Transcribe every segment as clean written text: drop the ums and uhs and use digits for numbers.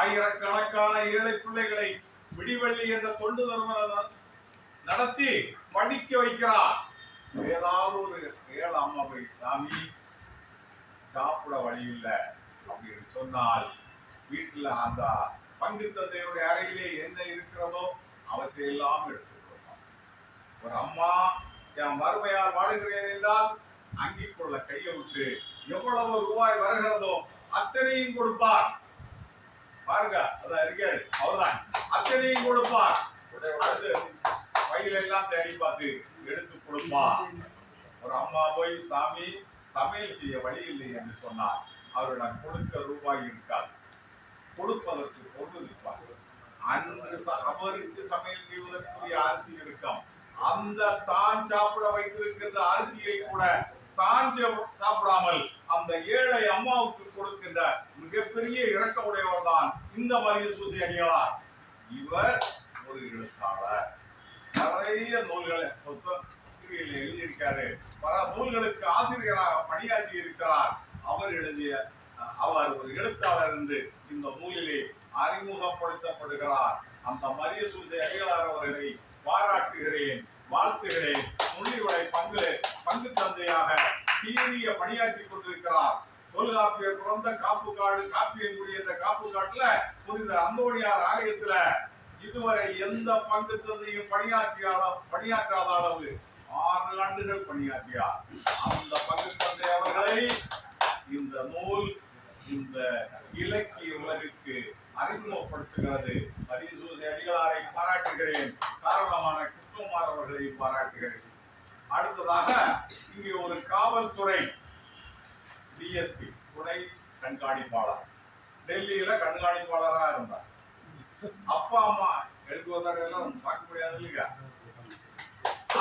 ஆயிரக்கணக்கான ஏழை பிள்ளைகளை விடிவெள்ளி என்ற தொண்டு நிறுவனம் நடத்தி படிக்க வைக்கிறார். ஏதாவது ஒரு ஏழை அம்மா போய் சாமி சாப்பிட வழி இல்லை அப்படின்னு சொன்னால் வீட்டுல அந்த பங்கு தந்தையுடைய அறையிலே என்ன இருக்கிறதோ அவற்றை எல்லாம் எடுத்துக் கொடுப்பார். ஒரு அம்மா என் மறுமையால் வாடுகிறேன் என்றால் அங்கிக்குள்ள கையை விட்டு எவ்வளவு ரூபாய் வருகிறதோ அத்தனையும் கொடுப்பார். பாருங்க, அதான் இருக்காரு அவர்தான், அத்தனையும் கொடுப்பார். அடுத்து வயல எல்லாம் தேடி பார்த்து எடுத்து கொடுப்பார். ஒரு அம்மா போய் சாமி சமையல் செய்ய வழி இல்லை என்று சொன்னார். அவரிடம் கொடுக்க ரூபாய் இருக்காது, கொடுப்பதற்கு பொருள் இருப்பார். அவருக்கு சமையல் செய்வதற்குரிய அரிசி இருக்கும். அந்த தான் சாப்பிட வைத்திருக்கின்ற அரிசியை கூட தான் சாப்பிடாமல் அந்த ஏழை அம்மாவுக்கு கொடுக்கின்ற மிகப்பெரிய இரக்கமுடையவர் தான் இந்த மரிய சூசை அடிகளார். இவர் ஒரு எழுத்தாளர், நிறைய நூல்களை எழுதியிருக்காரு, பல நூல்களுக்கு ஆசிரியராக பணியாற்றி இருக்கிறார். அவர் ஒரு எழுத்தாளர் என்று இந்த நூலிலே அறிமுகப்படுத்தப்படுகிறார். அந்த மரிய சூசை அடிகளார் அவர்களை பாராட்டுகிறேன், வாழ்த்துகிறேன். முள்ளிவளை பங்கு தந்தையாக சீரிய பணியாற்றி கொண்டிருக்கிறார். தொல்காப்பியர் பிறந்த காப்புக்காடு, காப்பியங்குடி என்ற காப்புக்காட்டுல புனித அந்தோணியார் ஆலயத்துல இதுவரை எந்த பங்கு தந்தையும் பணியாற்றாத அளவு 6 ஆண்டுகள் பணியாற்றியார். அந்த பங்கு தந்தை அவர்களை இந்த நூல் இந்த இலக்கிய உலகிற்கு அறிமுகப்படுத்துகிறது. மரிய சூசை அடிகளாரை பாராட்டுகிறேன், காரணமான கிருஷ்ணகுமார் அவர்களை பாராட்டுகிறேன். அடுத்ததாக இங்கே ஒரு காவல்துறை டிஎஸ்பி துணை கண்காணிப்பாளர், டெல்லியில கண்காணிப்பாளராக இருந்தார். அப்பா அம்மா எழுதுவதெல்லாம் பார்க்க முடியாது இல்லையா.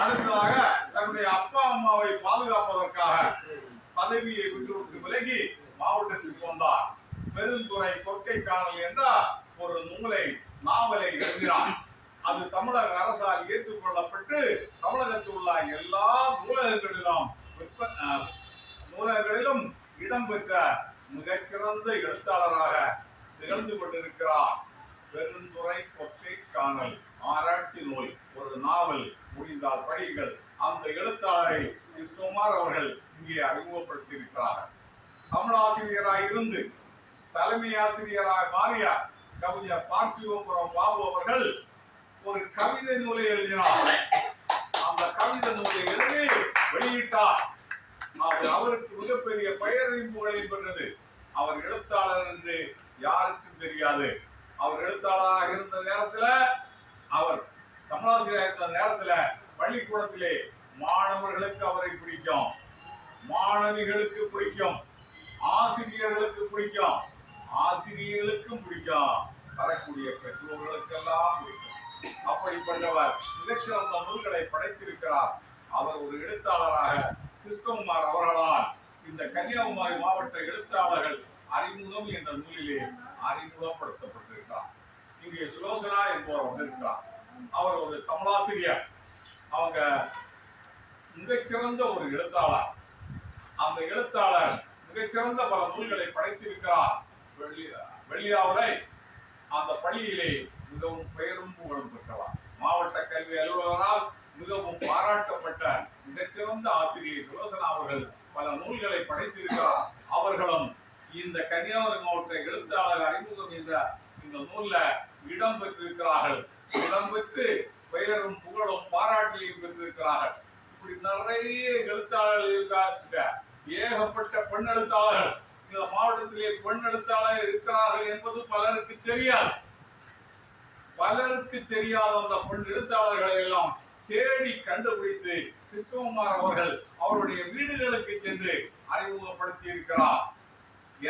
அடுத்ததாக தன்னுடைய அப்பா அம்மாவை பாதுகாப்பதற்காக பதவியை விட்டு விலகி மாவட்டத்திற்கு வந்தார். பெருந்துறை கொற்கை காணல் என்ற ஒரு நாவலை எழுதினார். அது தமிழக அரசால் ஏற்றுக்கொள்ளப்பட்டு தமிழகத்தில் உள்ள எல்லா நூலகங்களிலும் இடம்பெற்ற மிகச்சிறந்த எழுத்தாளராக திகழ்ந்து கொண்டிருக்கிறார். பெருந்துறை கொற்கை காணல் ஆராய்ச்சி நூல், ஒரு நாவல், முடிந்தால் படியுங்கள். அந்த எழுத்தாளரை கிருஷ்ணகுமார் அவர்கள் இங்கே அறிமுகப்படுத்தி இருக்கிறார்கள். தமிழாசிரியராய் இருந்து தலைமை ஆசிரியராக மாறிய கவிஞர் பார்த்திபபுரம் பாபு அவர்கள் ஒரு கவிதை நூலை எழுதினார். அந்த கவிதை நூலை எழுதி வெளியிட்டார். அவருக்கு மிகப்பெரிய பெயரையும் புகழையும் பெற்றது. அவர் எழுத்தாளர் என்று யாருக்கும் தெரியாது. அவர் எழுத்தாளராக இருந்த நேரத்துல, அவர் தமிழாசிரியராக இருந்த நேரத்துல பள்ளிக்கூடத்திலே மாணவர்களுக்கு அவரை பிடிக்கும், மாணவிகளுக்கு பிடிக்கும், ஆசிரியர்களுக்கு பிடிக்கும், ஆசிரியர்களுக்கும் பிடிக்கும், வரக்கூடிய பெற்றோர்களுக்கெல்லாம் பிடிக்கும். அப்படிப்பட்டவர் மிகச்சிறந்த நூல்களை படைத்திருக்கிறார். அவர் ஒரு எழுத்தாளராக கிருஷ்ணகுமார் அவர்களால் இந்த கன்னியாகுமரி மாவட்ட எழுத்தாளர்கள் அறிமுகம் என்ற நூலிலே அறிமுகப்படுத்தப்பட்டிருக்கிறார். இங்கே சுலோசனா என்பவர் வந்திருக்கிறார். அவர் ஒரு தமிழாசிரியர். அவங்க மிகச்சிறந்த ஒரு எழுத்தாளர். அந்த எழுத்தாளர் மிகச்சிறந்த பல நூல்களை படைத்திருக்கிறார். வெள்ளியாவளை அந்த பள்ளியிலே மிகவும் பெயரும் புகழும் பெற்றவர். மாவட்ட கல்வி அலுவலரால் மிகவும் பாராட்டப்பட்ட மிகச்சிறந்த ஆசிரியர் சுலோசனா அவர்கள் பல நூல்களை படைத்திருக்கிறார். அவர்களும் இந்த கன்னியாகுமரி மாவட்ட எழுத்தாளர் அறிமுகம் என்ற இந்த நூல்ல இடம் பெற்றிருக்கிறார்கள். இடம்பெற்று பெயரும் புகழும் பாராட்டிலையும் பெற்றிருக்கிறார்கள். இப்படி நிறைய எழுத்தாளர்கள் இருக்காங்க. ஏகப்பட்ட பெண் எழுத்தாளர்கள் இந்த மாவட்டத்திலே பெண் எழுத்தாளர் இருக்கிறார்கள் என்பது பலருக்கு தெரியாது. பலருக்கு தெரியாத அந்த பெண் எழுத்தாளர்களை எல்லாம் தேடி கண்டுபிடித்து கிருஷ்ணகுமார் அவர்கள் அவருடைய வீடுகளுக்கு சென்று அறிமுகப்படுத்தி இருக்கிறார்.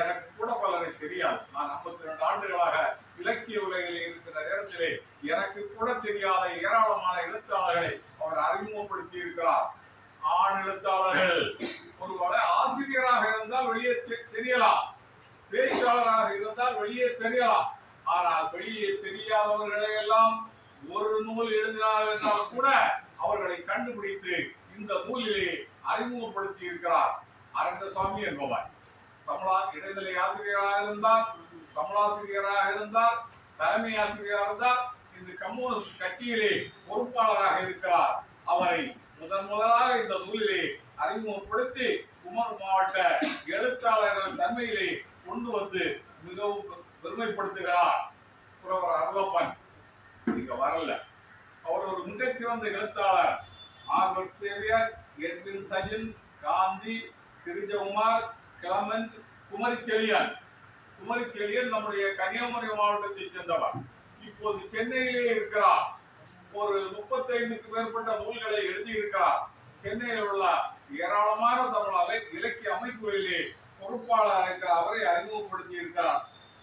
எனக்கு கூட பலரை தெரியாது. நான் 52 ஆண்டுகளாக இலக்கிய உலகில் இருக்கிற நேரத்திலே எனக்கு கூட தெரியாத ஏராளமான எழுத்தாளர்களை அவர் அறிமுகப்படுத்தி இருக்கிறார். ஆண் எழுத்தாளர்கள் ஒருவேளை ஆசிரியராக இருந்தால் வெளியே தெரியலாம், பேச்சாளராக இருந்தால் வெளியே தெரியலாம். ஆனால் வெளியே தெரியாதவர்களை எல்லாம் ஒரு நூல் எழுதினார் என்றால் கூட அவர்களை கண்டுபிடித்து இந்த நூலிலே அறிமுகப்படுத்தி இருக்கிறார். அரங்கசாமி என்பவர் தமிழா இடைநிலை ஆசிரியராக இருந்தார். தமிழாசிரியராக இருந்தார், தலைமை ஆசிரியராக இருந்தார், இந்த கம்யூனிஸ்ட் கட்சியிலே பொறுப்பாளராக இருக்கிறார். அவரை முதலாக இந்த நூலிலே அறிமுகப்படுத்தி குமர் மாவட்ட எழுத்தாளர்கள் தன்மையிலே கொண்டு வந்து மிகவும் பெருமைப்படுத்துகிறார். புரவர் அருளப்பன் இங்க வரல. அவர் ஒரு மிகச்சிறந்த எழுத்தாளர். Albert Xavier, Edwin Sajin, Gandhi, Girijakumar, Clement, Kumarichezhiyan. Kumarichezhiyan நம்முடைய கன்னியாகுமரி மாவட்டத்தை சேர்ந்தவர். இப்போது சென்னையிலே இருக்கிறார். ஒரு 35க்கு மேற்பட்ட நூல்களை எழுதியிருக்கிறார். சென்னையில் உள்ள ஏராளமான தமிழ் இலக்கிய அமைப்புகளிலே பொறுப்பாளர் இருக்கிற அவரை அறிமுகப்படுத்தி இருக்கிறார்.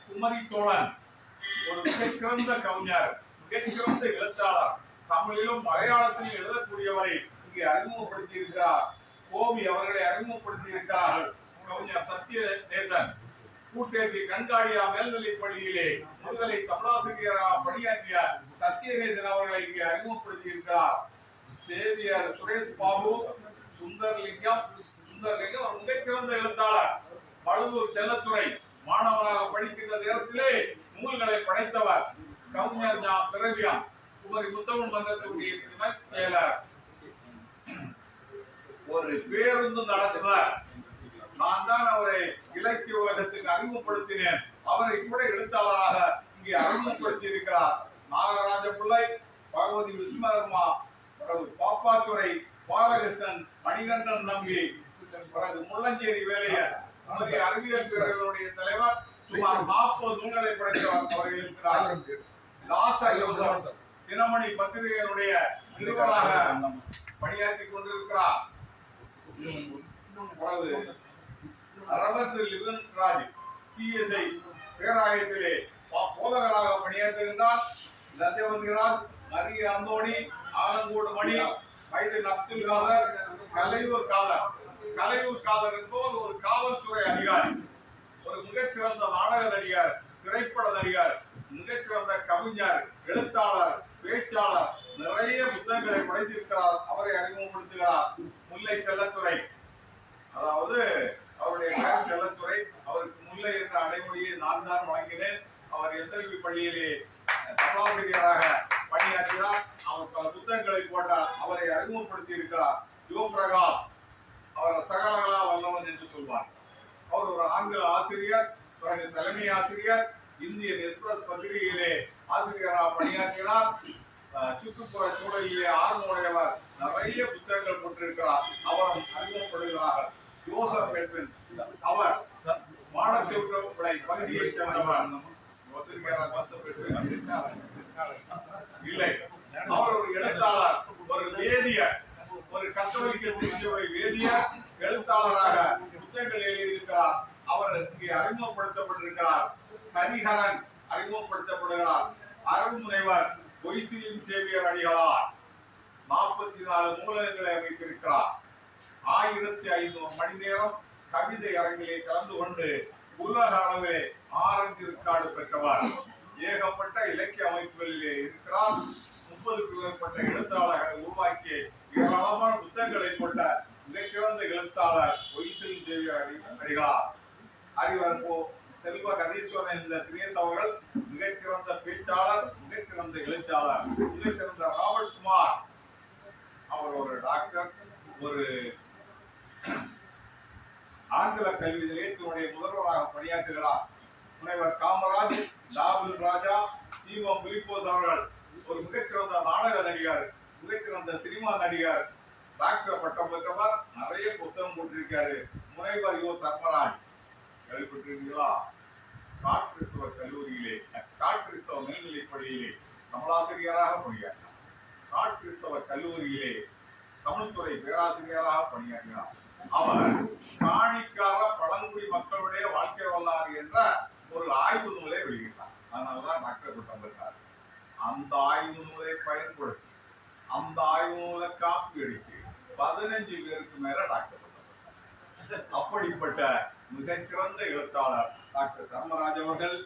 குமரி தோழன் ஒரு மிகச்சிறந்த கவிஞர், மிகச்சிறந்த எழுத்தாளர். தமிழிலும் மலையாளத்திலும் எழுதக்கூடியவரை இங்கே அறிமுகப்படுத்தி இருக்கிறார். கோவி அவர்களை அறிமுகப்படுத்தி இருக்கிறார்கள். கவிஞர் சத்யநேசன் கூட்டேரி கண்காடியா மேல்நிலைப் பள்ளியிலே முதுகலை தமிழாசிரியராக பணியாற்றிய சத்யநேசன் அவர்களை இங்கே அறிமுகப்படுத்தி இருக்கிறார். சேவியர் சுரேஷ் பாபு, சுந்தர்லிங்கம் ஒரு மிகச்சிறந்த எழுத்தாளர். வழுவூர் செல்லத்துறை மாணவராக படிக்கின்ற நேரத்திலே நூல்களை படைத்தவர். கவிஞர் பிறவியான் குமரி முத்தமிழ் மன்றத்தினுடைய துணை செயலர். ஒரு பேருந்து நடத்துவர். நான் தான் அவரை இலக்கிய உலகத்துக்கு அறிமுகப்படுத்தினேன். அவரை கூட எழுத்தாளராக இங்கே அறிமுகப்படுத்தி இருக்கிறார். நாகராஜ பிள்ளை, பகவதி விஸ்வகர்மா, பாப்பாத்துறை, பாலகிருஷ்ணன், மணிகண்டன் நம்பி, பிறகு முள்ளஞ்சேரி வேலையர், அறிவியல் பேரவைகளுடைய தலைவர். சுமார் 40 நூல்களை படைத்தவர் அவர்கள் இருக்கிறார். தினமணி பத்திரிகையினுடைய நிருபராக பணியாற்றி கொண்டிருக்கிறார். சிஎஸ்ஐ பேராயத்திலே போதகராக பணியாற்றுகின்றார். லஜவந்திராஜ், மரிய அந்தோணி, ஆலங்கூடு மணி, மைதன் அப்துல் காதர், கலையூர் காதர். கலையூர் காதர் என்பவர் ஒரு காவல்துறை அதிகாரி, ஒரு மிகச்சிறந்த நாடக நடிகர், திரைப்பட நடிகர், மிகச்சிறந்த கவிஞர், எழுத்தாளர், பேச்சாளர், நிறைய புத்தகங்களை படைத்திருக்கிறார். அவரை அறிமுகப்படுத்துகிறார். முல்லை செல்லத்துறை, அதாவது அவருடைய பெயர் செல்லத்துறை. அவருக்கு முல்லை என்ற அடைமொழியை நான் தான் வழங்கினேன். அவர் எஸ்எல்வி பள்ளியிலே தமிழாசிரியராக பணியாற்றினார். அவர் பல புத்தகங்களை போட்டார். அவரை அறிமுகப்படுத்தி இருக்கிறார். யுவபிரகாஷ், அவர் சகலகலா வல்லவன் என்று சொல்வார். அவர் ஒரு ஆங்கில ஆசிரியர், பிறகு தலைமை ஆசிரியர், இந்தியன் எக்ஸ்பிரஸ் பத்திரிகையிலே ஆசிரியராக பணியாற்றினார். சுற்றுப்புற சூழலிலே ஆர்வமுடையவர். நிறைய புத்தகங்கள் போட்டிருக்கிறார். அவரும் அறிமுகப்படுகிறார்கள். ஜோசப் எட்வின், அவர் மாடத்தேவரை பகுதியை சேர்ந்தவர். இல்லை, அவர் ஒரு எழுத்தாளர், ஒரு வேதியர், ஒரு கத்தோலிக்க திருச்சபை வேதியர், எழுத்தாளராக புத்தகங்கள் எழுதியிருக்கிறார். அவர் இங்கே அறிமுகப்படுத்தப்பட்டிருக்கிறார். ஹரிஹரன் அறிமுகப்படுத்தப்படுகிறார். அருள்முனைவர் பொய்சிலின் சேவியர் அடிகளார் 44 நூலகங்களை அமைத்திருக்கிறார். 1500 மணி நேரம் கவிதை அரங்கிலே கலந்து கொண்டு உலக அளவிலே ஆரஞ்சு ரிக்கார்டு பெற்றவர். ஏகப்பட்ட இலக்கிய அமைப்புகளிலே இருக்கிறார். 30க்கும் மேற்பட்ட எழுத்தாளர்களை உருவாக்கி ஏராளமான புத்தகங்களை கொண்ட மிகச்சிறந்த எழுத்தாளர் பொய்சிலின் சேவியர் அடிகளார். அறிவர் செல்வ கதீஸ்வரன் என்ற தினேஷ் அவர்கள் மிகச்சிறந்த பேச்சாளர், மிகச்சிறந்த எழுத்தாளர். மிகச்சிறந்த ராபர்ட் குமார், அவர் ஒரு டாக்டர், ஒரு ஆங்கில கல்வி நிலையத்தினுடைய முதல்வராக பணியாற்றுகிறார். முனைவர் காமராஜ், லாபில் ராஜா, தீபம் பிலிப்போஸ் அவர்கள் ஒரு மிகச்சிறந்த நாடக நடிகர், மிகச்சிறந்த சினிமா நடிகர், டாக்டர் பட்டம் பெற்றவர். நிறைய புத்தகம் போட்டிருக்காரு. முனைவர் யோ தர்மராஜ் கேள்விப்பட்டிருக்கீங்களா? கிறிஸ்தவ கல்லூரியிலே, கிறிஸ்தவ மேல்நிலைப் பள்ளியிலே தமிழாசிரியராக பணியாற்றினார். கிறிஸ்தவ கல்லூரியிலே தமிழ்துறை பேராசிரியராக பணியாற்றினார். அவர் காணிக்கார பழங்குடி மக்களுடைய வாழ்க்கை வரலாறு என்ற ஒரு ஆய்வு நூலை வெளியிட்டார். அதனாலதான் டாக்டர் பட்டம் பெற்றார். அந்த ஆய்வு நூலை பயன்படுத்தி, அந்த ஆய்வு நூலை காப்பி அடிச்சு 15 பேருக்கு மேல டாக்டர் பட்டம் பெற்றார். அப்படிப்பட்ட மிகச்சிறந்த எழுத்தாளர் டாக்டர் தர்மராஜ் அவர்கள்.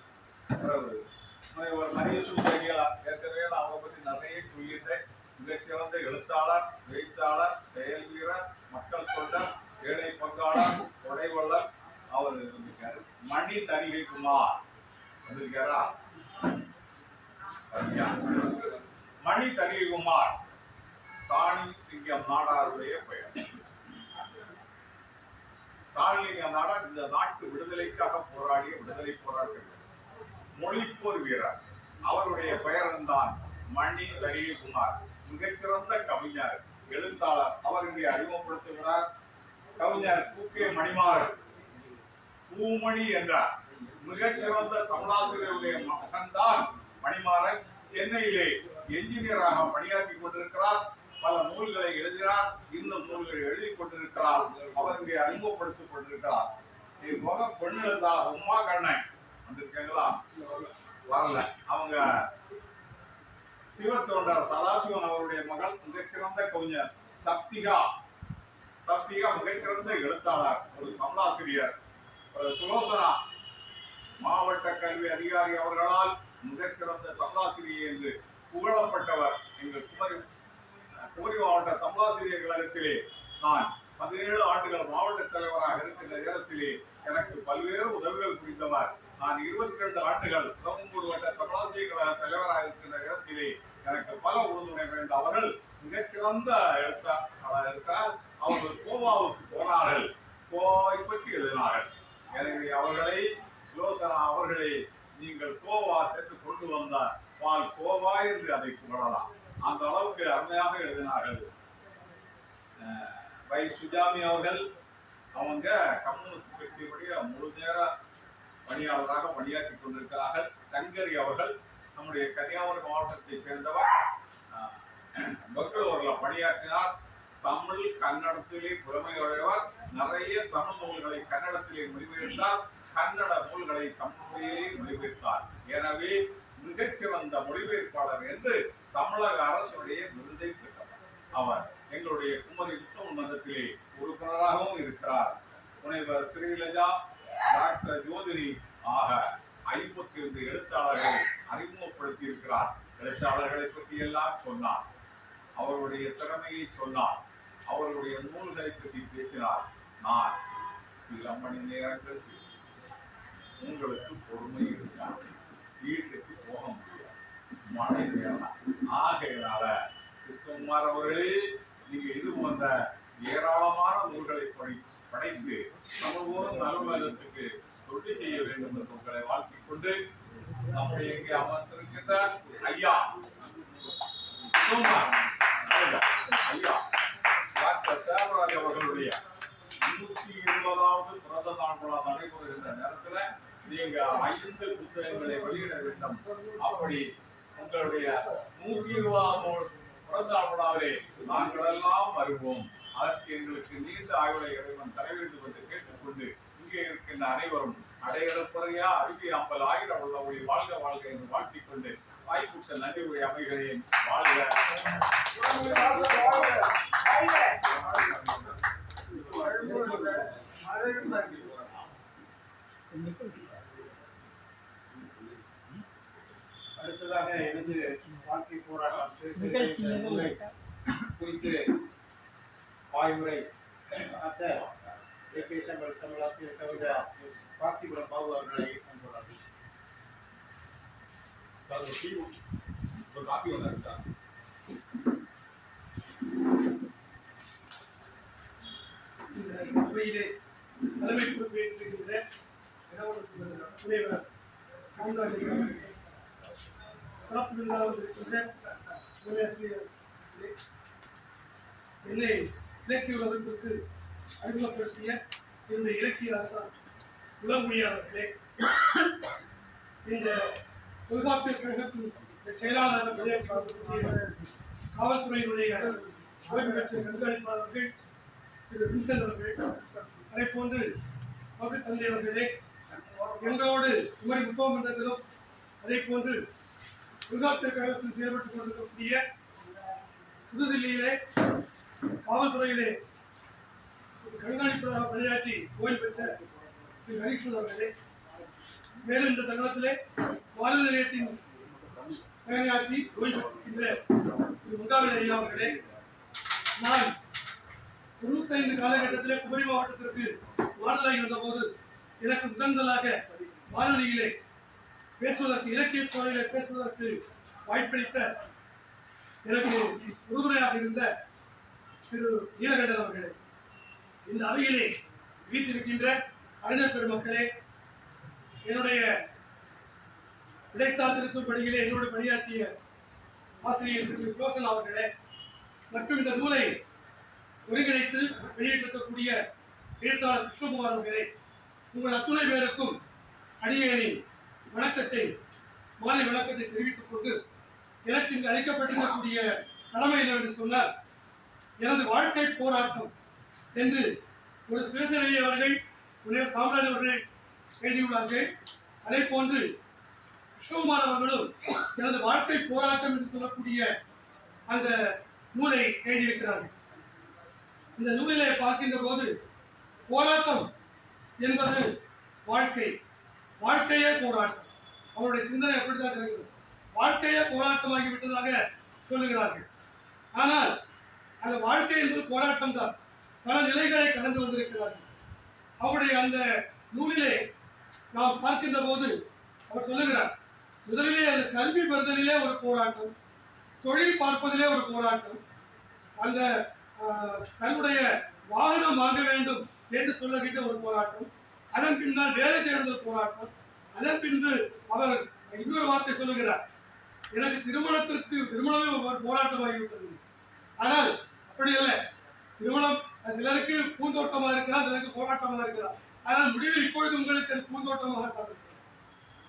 ஏற்கனவே நான் அவரை பற்றி நிறைய சொல்லிட்டேன். மிகச்சிறந்த எழுத்தாளர், பேச்சாளர், செயல் வீரர், மக்கள் தொண்டர், ஏழை பங்காளர், கொடைவள்ளர். அவர் இருக்காரு. மணி தணிகை குமார் வந்திருக்காரா? மணி தனிகுமார் தானிலிங்கம் நாடாருடைய பெயர். தானிலிங்கம் நாடார் இந்த நாட்டு விடுதலைக்காக போராடிய விடுதலை போராட்ட மொழிப்போர் வீரர். அவருடைய பெயர் தான் மணி தனிகுமார். மிகச்சிறந்த கவிஞர், எழுத்தாளர். அவர் இங்கே அறிமுகப்படுத்துகிறார். கவிஞர் கு.கே. மணிமாறன் பூமணி என்றார். மிகச்சிறந்த தமிழாசிரியருடைய மகன்தான் மணிமாறன். சென்னையிலே என்ஜினியராக பணியாற்றி கொண்டிருக்கிறார். பல நூல்களை எழுதினார். இன்னும் நூல்களை எழுதி கொண்டிருக்கிறார். அவர் இங்கே அறிமுகப்படுத்திக் கொண்டிருக்கிறார். பெண் எழுத்தாளர் உமா கண்ணன் வந்திருக்கீங்களா? வரல. அவங்க சிவத்தொண்டர் சதாசிவன் அவருடைய மகள். மிகச்சிறந்த கவிஞர் சப்திகா. சப்திகா மிகச்சிறந்த எழுத்தாளர், ஒரு தமிழாசிரியர். சுலோசனா மாவட்ட கல்வி அதிகாரி அவர்களால் மிகச்சிறந்த தமிழாசிரியர் என்று புகழப்பட்டவர். எங்கள் குமரி மாவட்ட தமிழாசிரியர் கழகத்திலே நான் 17 ஆண்டுகள் மாவட்ட தலைவராக இருக்கின்ற நேரத்திலே எனக்கு பல்வேறு உதவிகள் புரிந்தவர். நான் 22 ஆண்டுகள் திருவம்பூர் வட்ட தமிழாசிரியர் கழக தலைவராக இருக்கின்ற நேரத்திலே எனக்கு பல உறுதுணை வேண்ட அவர்கள் மிகச்சிறந்த எழுத்தாளர் இருக்கிறார். அவர்கள் கோவாவுக்கு போனார்கள், கோவாவை பற்றி எழுதினார்கள். எனவே அவர்களை, சுலோசனா அவர்களை நீங்கள் கோவா சேர்த்து கொண்டு வந்தார் பால் கோவா என்று அதை புகழலாம். அந்த அளவுக்கு அருமையாக எழுதினார்கள். வை சுஜாமி அவர்கள், அவங்க கம்யூனிஸ்ட் கட்சியுடைய முழு நேர பணியாளராக பணியாற்றி கொண்டிருக்கிறார்கள். சங்கரி அவர்கள் நம்முடைய கன்னியாகுமரி மாவட்டத்தை சேர்ந்தவர். பெங்களூரில் பணியாற்றினார். தமிழ் கன்னடத்திலே புலமையுடையவர். நிறைய தமிழ் நூல்களை கன்னடத்திலே மொழிபெயர்த்தார். கன்னட நூல்களை தமிழ் மொழியிலே மொழிபெயர்த்தார். எனவே மிகச்சிறந்த மொழிபெயர்ப்பாளர் என்று தமிழக அரசுடைய விருதை பெற்றவர். அவர் எங்களுடைய குமரி புத்தக மன்றத்திலே உறுப்பினராகவும் இருக்கிறார். முனைவர் ஸ்ரீலஜா, டாக்டர் ஜோதினி ஆக 52 எழுத்தாளர்களை அறிமுகப்படுத்தி இருக்கிறார். எழுத்தாளர்களை பற்றி எல்லாம் சொன்னார். அவருடைய திறமையை சொன்னார். அவருடைய நூல்களை பற்றி பேசினார். நான் சில மணி நேரங்கள் உங்களுக்கு பொறுமை இருந்தால் வீட்டுக்கு போக முடியாது, மழை நேரம். ஆகையினால கிருஷ்ணகுமார் அவர்களே, நீங்க இது போன்ற ஏராளமான நூல்களை படைத்து சமூகம் நல்வலத்துக்கு தொண்டு செய்ய வேண்டும் என்று உங்களை வாழ்த்திக் கொண்டு நம்முடைய இங்கே அமர்ந்திருக்கின்ற ஐயா ஐயா டாக்டர் சேவராஜ் அவர்களுடைய 120வது பிறந்த நாள் விழா நடைபெறுகின்ற நேரத்துல நீங்க 5 புத்தகங்களை வெளியிட வேண்டும். அப்படி உங்களுடைய 120ஆம் பிறந்த நாள் விழாவிலே நாங்கள் எல்லாம் வருவோம். அதற்கு எங்களுக்கு நீண்ட ஆய்வுரை இறைவன் தர வேண்டும் என்று கேட்டுக்கொண்டு இங்கே இருக்கின்ற அனைவரும் அடையறப்பறையா அறிவி 50,000 உள்ள ஒளி வாழ்க வாழ்க என்று வாழ்த்திக் கொண்டு வாய்ப்புக்கு நன்றி உரை அமைகிறேன். வாழ்க. அடுத்ததாக எனது வாழ்க்கை போராட்டம் குறித்து வாய்முறை தமிழாசிரியர் கவிஞர் பார்த்திபுரம் பாபு அவர்களை அனுப்புகிறார்கள். ஒரு காப்பி வந்தாரு சார். இந்த அவையிலே தலைமை பொறுப்பேற்றிருக்கின்ற துணைவர் சாம்ராஜ் அவர்களே, சிறப்பு விருந்தாக இருக்கின்ற உரையாசிரியர் என்னை இலக்கிய உலகத்திற்கு அறிமுகப்படுத்திய என்னுடைய இலக்கிய ஆசான் உளமொழியாளர்களே, இந்த தொல்காப்பியர் கழகத்தின் செயலாளராக பணியாற்றிய காவல்துறையினுடைய ஓய்வு பெற்ற கண்காணிப்பாளர்கள் திரு வின்சென்ட் அவர்கள், அதை போன்று வகு தந்தை அவர்களே, எங்களோடு குமரி புத்தக மன்றத்திலும் அதே போன்று தொல்காப்பியர் கழகத்தில் செயல்பட்டுக் கொண்டிருக்கக்கூடிய புதுதில்லியிலே காவல்துறையிலே கண்காணிப்பாளராக பணியாற்றி ஓய்வு பெற்ற திரு ஹரிகிருஷ்ணன் அவர்களே, மேலும் இந்த தருணத்திலே வானொலி நிலையத்தின் பணியாற்றி ஓய்வு பெற்றிருக்கின்ற திரு முகாமில் ஐயா அவர்களே, நான் 95 காலகட்டத்திலே குமரி மாவட்டத்திற்கு வானொலியாகி வந்தபோது எனக்கு முதன்முதலாக வானொலியிலே பேசுவதற்கு இலக்கிய சோலையில பேசுவதற்கு வாய்ப்பளித்த எனக்கு உறுதுணையாக இருந்த திரு நீலகண்டன் அவர்களே, இந்த அவையிலே வீட்டிருக்கின்ற அறிஞர் பெருமக்களே, என்னுடைய இடைத்தால் திருத்தும் பணியிலே என்னோடு பணியாற்றிய ஆசிரியர் திரு ரோஷன் அவர்களே, மற்றும் இந்த நூலை ஒருங்கிணைத்து வெளியிட்டிருக்கக்கூடிய எழுத்தாளர் கிருஷ்ணகுமார் அவர்களே, உங்கள் அத்துணை பேருக்கும் அடியேனின் வணக்கத்தை மாலை வணக்கத்தை தெரிவித்துக் கொண்டு, எனக்கு இங்கு அளிக்கப்பட்டிருக்கக்கூடிய கடமை என்னவென்று சொன்னால், எனது வாழ்க்கை போராட்டம் என்று ஒரு சிவசேனை அவர்கள் சாம்ராஜ் அவர்கள் எழுதியுள்ளார்கள். அதே போன்று கிருஷ்ணகுமார் அவர்களும் எனது வாழ்க்கை போராட்டம் என்று சொல்லக்கூடிய அந்த நூலை எழுதியிருக்கிறார்கள். இந்த நூலிலே பார்க்கின்ற போது போராட்டம் என்பது வாழ்க்கை, வாழ்க்கையே போராட்டம். அவருடைய சிந்தனை அப்படித்தான் இருக்கிறது. வாழ்க்கையே போராட்டமாகி விட்டதாக சொல்லுகிறார்கள். ஆனால் அந்த வாழ்க்கை என்பது போராட்டம் தான். பல நிலைகளை கடந்து வந்திருக்கிறார்கள். அவருடைய அந்த நூலிலே நாம் பார்க்கின்ற போது அவர் சொல்லுகிறார், முதலிலே அந்த கல்வி பெறுதலிலே ஒரு போராட்டம், தொழில் பார்ப்பதிலே ஒரு போராட்டம், அந்த தன்னுடைய வாகனம் வாங்க வேண்டும் என்று சொல்லுகின்ற ஒரு போராட்டம், அதன் பின்னால் வேலை தேடுதல் போராட்டம், அதன் பின்பு அவர் இன்னொரு வார்த்தை சொல்லுகிறார், எனக்கு திருமணமே ஒரு போராட்டமாகிவிட்டது. ஆனால் அப்படி அல்ல, திருமணம் சிலருக்கு பூந்தோட்டமாக இருக்கிறார், சிலருக்கு போராட்டமாக இருக்கிறார். ஆனால் முடிவில் இப்பொழுது உங்களுக்கு அது பூந்தோட்டமாக இருக்கிறது.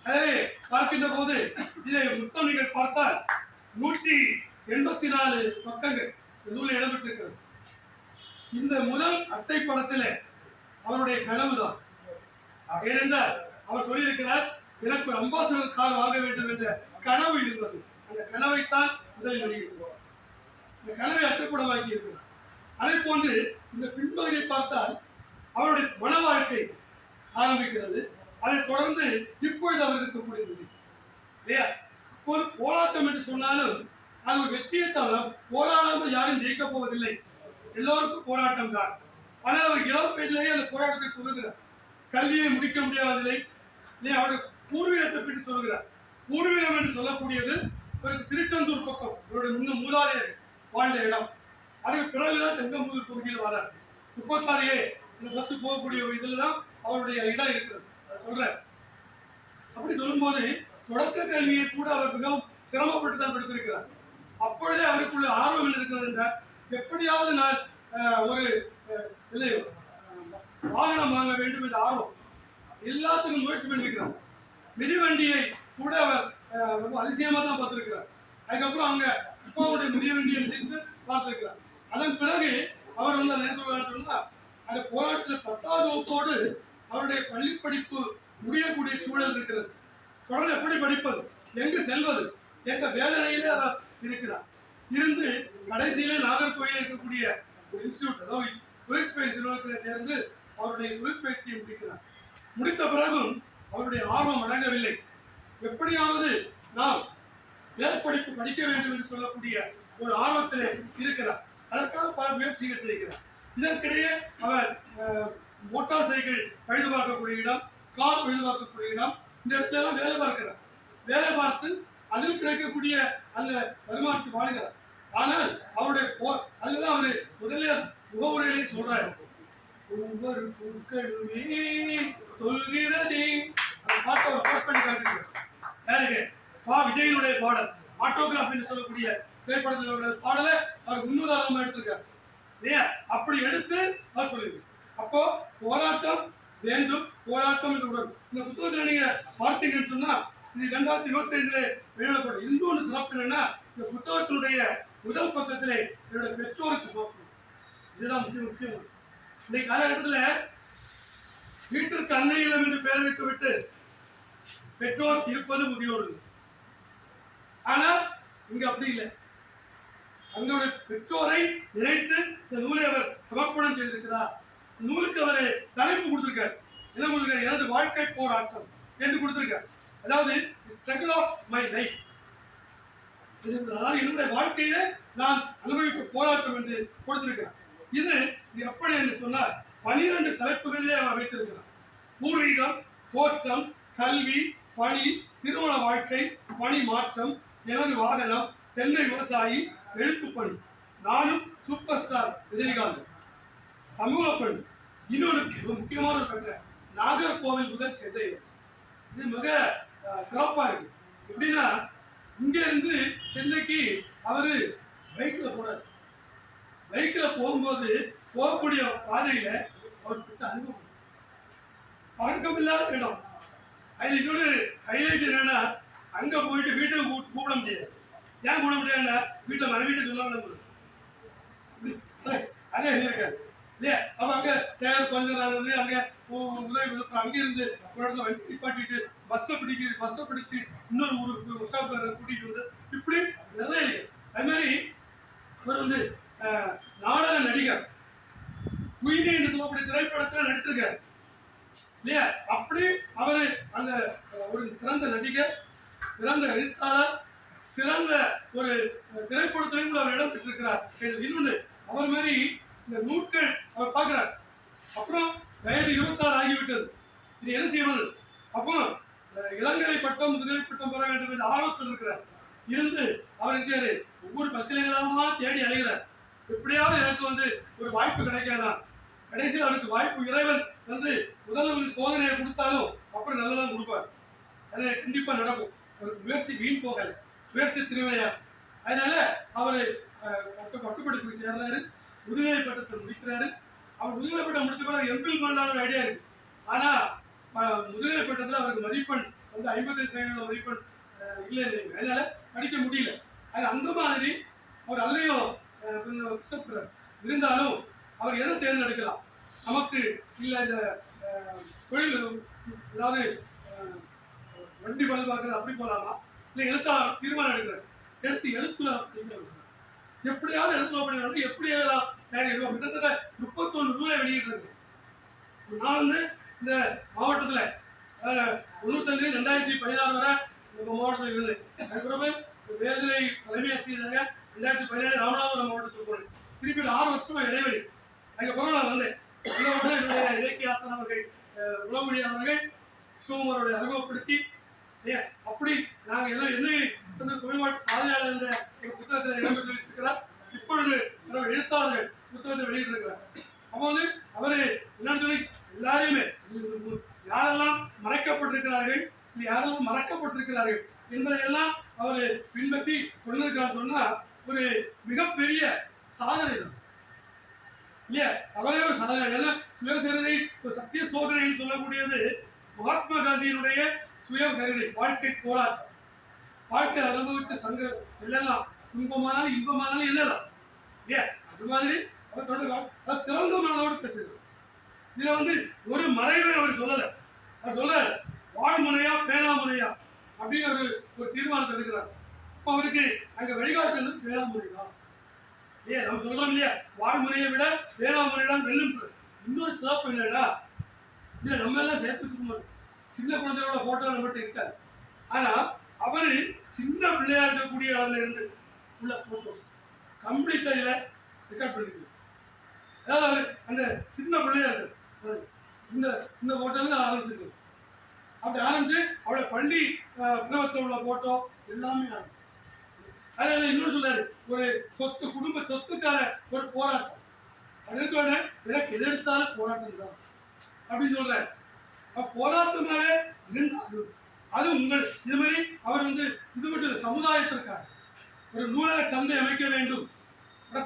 எனவே பார்க்கின்ற போது இதை மொத்தம் நீங்கள் பார்த்தால் 184 பக்கங்கள் நூலில் இடம்பெற்றிருக்கிறது. இந்த முதல் அட்டை படத்தில் அவருடைய கனவுதான். ஏனென்றால் அவர் சொல்லியிருக்கிறார், எனக்கு ஒரு அம்பாசடர் கார் வாங்க வேண்டும் என்ற கனவு இருந்தது. அந்த கனவைத்தான் முதலில் வெளியிடுவார். இந்த கனவை அட்டைப்படமாக்கி இருக்கிறார். அதே போன்று இந்த பின்பகுதியை பார்த்தால் அவருடைய மன வாழ்க்கை ஆரம்பிக்கிறது. அதை தொடர்ந்து இப்பொழுது அவர் இருக்கக்கூடியது இல்லையா? ஒரு போராட்டம் என்று சொன்னாலும் அது ஒரு வெற்றியை தவிர போராடாமல் யாரும் ஜெயிக்க போவதில்லை. எல்லோருக்கும் போராட்டம் தான். ஆனால் அவர் இளம் வயதிலேயே அந்த போராட்டத்தை சொல்லுகிறார். கல்வியை முடிக்க முடியாததில்லை இல்லையா? அவருடைய பூர்வீகத்தை பற்றி சொல்லுகிறார். பூர்வீகம் என்று சொல்லக்கூடியது அவருக்கு திருச்செந்தூர் பக்கம் இவருடைய முன்ன மூதாதையர் வாழ்ந்த இடம். அதுக்கு பிறகுதான் தெங்கம்புதூர் பகுதியில் வரார். 36 இந்த பஸ் போகக்கூடிய இதில் தான் அவருடைய இடம் இருக்கிறது. அதை சொல்றார். அப்படி சொல்லும்போது தொடக்க கல்வியை கூட அவர் மிகவும் சிரமப்பட்டு தான் படித்திருக்கிறார். அப்பொழுதே அவருக்குள்ள ஆர்வம் இருக்கிறது என்றால், எப்படியாவது நான் ஒரு வாகனம் வாங்க வேண்டும் என்ற ஆர்வம் எல்லாத்துக்கும் முயற்சி பண்ணியிருக்கிறார். மிதிவண்டியை கூட அவர் ரொம்ப அதிசயமா தான் பார்த்திருக்கிறார். அதுக்கப்புறம் அவங்க அப்பாவுடைய மிதிவண்டியை மிதித்து பார்த்திருக்கிறார். அதன் பிறகு அவர் வந்து அந்த அந்த போராட்டத்தில் 10வது வகுப்போடு அவருடைய பள்ளி படிப்பு முடியக்கூடிய சூழல் இருக்கிறது. தொடர்ந்து எப்படி படிப்பது, எங்கு செல்வது என்ற வேதனையிலே அவர் இருக்கிறார். இருந்து கடைசியிலே நாகர்கோயிலில் இருக்கக்கூடிய ஒரு இன்ஸ்டிடியூட், அதாவது தொழிற்பயிற்சி நிறுவனத்தில் சேர்ந்து அவருடைய தொழிற்பயிற்சியை முடிக்கிறார். முடித்த பிறகும் அவருடைய ஆர்வம் அடங்கவில்லை. எப்படியாவது நாம் மேற்படிப்பு படிக்க வேண்டும் என்று சொல்லக்கூடிய ஒரு ஆர்வத்தில் இருக்கிறார். அதற்காக பல முயற்சிகள் செய்கிறார். இதற்கிடையே அவர் மோட்டார் சைக்கிள் பழுது பார்க்கக்கூடிய இடம், கார் பழுது பார்க்கக்கூடிய இடம், இந்த இடத்துல எல்லாம் வேலை பார்க்கிறார். வேலை பார்த்து அதில் கிடைக்கக்கூடிய அந்த வருமானத்தை வாழ்கிறார். ஆனால் அவருடைய அதுதான் அவரு முதலில் முகவுரையிலே சொல்றாரு, ஒவ்வொரு பூக்களுமே சொல்கிறதே. அந்த பாட்டை அவர் கோட் பண்ணி காட்டுகிறார். விஜயனுடைய பாடல் ஆட்டோகிராஃப் என்று சொல்லக்கூடிய திரைப்படத்தில் பாடலை அவர் முன்னுதாரணமா எடுத்திருக்கார். அப்படி எடுத்து அவர் சொல்லுது. அப்போ போராட்டம் வேண்டும், போராட்டம் என்று உணர்வு. இந்த புத்தகத்தில் நீங்க பார்த்தீங்கன்னு சொன்னா இது 2025 வெளியிடப்படும். இன்னொன்று சிறப்பு என்னன்னா, இந்த புத்தகத்தினுடைய முதல் பக்கத்திலே என்னோட பெற்றோருக்கு பார்க்கணும். இதுதான் முக்கியம். இந்த காலகட்டத்தில் வீட்டிற்கு அன்னையிடம் என்று பெயர் வைத்து விட்டு பெற்றோர் இருப்பது முதியோர்கள். ஆனா இங்க அப்படி இல்லை. அவங்களுடைய பெற்றோரை நினைத்து இந்த நூலை அவர் சமர்ப்பணம் செய்திருக்கிறார். நூலுக்கு அவர் தலைப்பு கொடுத்திருக்கார். என்ன கொடுத்திருக்கார்? எனது வாழ்க்கை போராட்டம் என்று கொடுத்திருக்கார். அதாவது ஸ்ட்ரகிள் ஆஃப் மை லைஃப். என்னுடைய வாழ்க்கையில நான் அனுபவிக்கும் போராட்டம் என்று கொடுத்திருக்கிறார். இது எப்படி என்று சொன்னால் 12 தலைப்புகளிலே அவர் வைத்திருக்கிறார். பூர்வீகம், தோற்றம், கல்வி, பணி, திருமண வாழ்க்கை, பணி மாற்றம், எனது வாகனம், தென்னை விவசாயி, எழுத்து பணி, நானும் சூப்பர் ஸ்டார் ரஜினிகாந்த், சமூக பணி, இன்னொரு முக்கியமான ஒரு கட்டளை, நாகர்கோவில் முதல் சென்னை. இது மிக சிறப்பா இருக்கு. எப்படின்னா இங்க இருந்து சென்னைக்கு அவரு பைக்ல போறாரு. பைக்ல போகும்போது போகக்கூடிய பாதையில அவர் கிட்ட அனுபவம் பழக்கமில்லாத இடம். அது இன்னொரு ஹைலைட் என்னன்னா, அங்க போயிட்டு வீட்டுக்கு கூப்பிட முடியாது. ஏன் கூப்பிட முடியாதுன்னா வீட்டுல மனைவிட்டு சொல்லாம அதே இருக்காது இல்லையா? அப்ப அங்க தேர் கொஞ்சம் ஆனது, அங்க உதவி கொடுத்து அங்கிருந்து ஒரு இடத்துல வண்டி நிப்பாட்டிட்டு பஸ்ஸை பிடிச்சு இன்னொரு ஊருக்கு கூட்டிட்டு வந்து இப்படி நிறைய இருக்கு. அது மாதிரி அவர் வந்து நாடக நடிகர், குயினி என்று சொல்லக்கூடிய திரைப்படத்துல நடிச்சிருக்காரு இல்லையா? அப்படி அவரு அந்த ஒரு சிறந்த நடிகர், சிறந்த எழுத்தாளர், சிறந்த ஒரு திரைப்படத்திலையும் கூட அவர் இடம் பெற்றிருக்கிறார். இன்னொன்று அவர் மாதிரி இந்த நூட்கள் அவர் பார்க்கிறார். அப்புறம் வயது 26 ஆகிவிட்டது. இது என்ன செய்வது? அப்போ இளங்கலை பட்டம், முதுகலை பட்டம் பெற வேண்டும் என்று ஆலோசனை இருக்கிறார். இருந்து அவர் என்ன ஒவ்வொரு பத்திரிகைகளமா தேடி அடைகிறார். எப்படியாவது எனக்கு வந்து ஒரு வாய்ப்பு கிடைக்காதான். கடைசியில் அவருக்கு வாய்ப்பு இறைவன் வந்து முதல்ல சோதனையை கொடுத்தாலும் அப்புறம் நல்லதான் கொடுப்பார். அது கண்டிப்பா நடக்கும். அவருக்கு முயற்சி வீண் போகல, முயற்சி திருவையா. அதனால அவரு பட்டுப்படிப்பு சேர்றாரு, முதுகலை பட்டத்தை முடிக்கிறாரு. அவர் முதுகலை பட்டம் முடிச்ச பிறகு எம்பில் பண்ணலாம்னு ஐடியா இருக்கு. ஆனா முதுகலை பட்டத்துல அவருக்கு மதிப்பெண் வந்து 55% மதிப்பெண் இல்லை. அதனால படிக்க முடியல. அது அந்த மாதிரி அவர் அதுலயும் கொஞ்சம் கஷ்டப்படுறாரு. இருந்தாலும் அவர் எதை தேர்ந்தெடுக்கலாம்? நமக்கு இல்ல இந்த தொழில், அதாவது வண்டி பழுது பார்க்கறது அப்படி போகலாமா, இல்லை எழுத்தா தீர்மானம் எடுக்கிறார். எழுத்துல எப்படியாவது எழுத்துல பண்ணி எப்படி எழுதலாம் கிட்டத்தட்ட 31 ரூபாய் வெளியிட்டு. நான் வந்து இந்த மாவட்டத்துல 95 2016 வரை நம்ம மாவட்டத்தில் இருந்தேன். அதுக்கப்புறமே வேதுரை தலைமை ஆசிரியராக 2017 ராமநாதபுரம் மாவட்டத்துக்கு போனேன். திருப்பி 6 வருஷமா இடைவெளி. அதுக்கப்புறம் நான் வந்தேன். என்னுடைய இலக்கிய ஆசன் அவர்கள், உளமொழி அவர்கள் கிருஷ்ணகுமாரோட அறிமுகப்படுத்தி அப்படி நாங்கள் எல்லாம் என்னை வந்து தமிழ்நாட்டு சாதனையாளர் என்ற ஒரு புத்தகத்தில் இடம்பெற்று வைத்திருக்கிறார். இப்பொழுது எழுத்தாளர்கள் புத்தகத்தை வெளியிட்டிருக்கிறார். அப்போது அவரு என்னன்னு சொல்லி எல்லாரையுமே யாரெல்லாம் மறைக்கப்பட்டிருக்கிறார்கள், யாரெல்லாம் மறக்கப்பட்டிருக்கிறார்கள் என்பதையெல்லாம் அவரு பின்பற்றி கொண்டிருக்கிறார். சொன்னா ஒரு மிகப்பெரிய சாதனை தான் இல்லையா? அவரே ஒரு சாதனை. சுயசரிதை சத்திய சோதனைன்னு சொல்லக்கூடியது மகாத்மா காந்தியினுடைய சுயசரிதை, வாழ்க்கை போராட்டம், வாழ்க்கை அனுபவிச்ச சங்க எல்லாம் துன்பமானாலும் இன்பமானாலும் இல்லலாம் இல்லையா? அது மாதிரி அவர் தொடர் திறந்த மனதோடு பேசுகிறது. இதுல வந்து ஒரு மறைவை அவர் சொல்லல. அவர் சொல்ல வாழ்முறையா பேராமுறையா அப்படின்னு ஒரு தீர்மானத்தை எடுக்கிறார். அப்ப அவருக்கு அங்க வழிகாட்டுறது பேராமுறை தான். நம்ம சொல்றோம் இல்லையா, வாழ்முறையை விட வேளாண்முறை தான் வெல்லும். இன்னொரு சிறப்பு என்னடா, இதுல நம்ம எல்லாம் சேர்த்துக்க மாட்டோம். சின்ன குழந்தையோட போட்டோ நம்மகிட்ட இருக்காது. ஆனா அவரு சின்ன பிள்ளையா இருக்கக்கூடிய அளவுல இருந்து உள்ள போட்டோஸ் கம்ப்ளீட்டா இதுல ரெக்கார்ட் பண்ணிருக்கு. அதாவது அவர் அந்த சின்ன பிள்ளையா இருக்கு, இந்த போட்டோல ஆரம்பிச்சிருக்கு. அப்படி ஆரம்பிச்சு அவளோட பள்ளி பருவத்தில் உள்ள போட்டோ எல்லாமே ஆகும். அதனால இன்னொரு சொல்றாரு, ஒரு சொத்து, குடும்ப சொத்துக்கார ஒரு போராட்டம். அதோட எனக்கு எது எடுத்தாலும் போராட்டம் தான் அப்படின்னு சொல்றாரு. போராட்டமாவே இருந்தாலும் அது உங்கள் இது மாதிரி அவர் வந்து இது மட்டும் சமுதாயத்திற்காக ஒரு நூலக சந்தை அமைக்க வேண்டும்.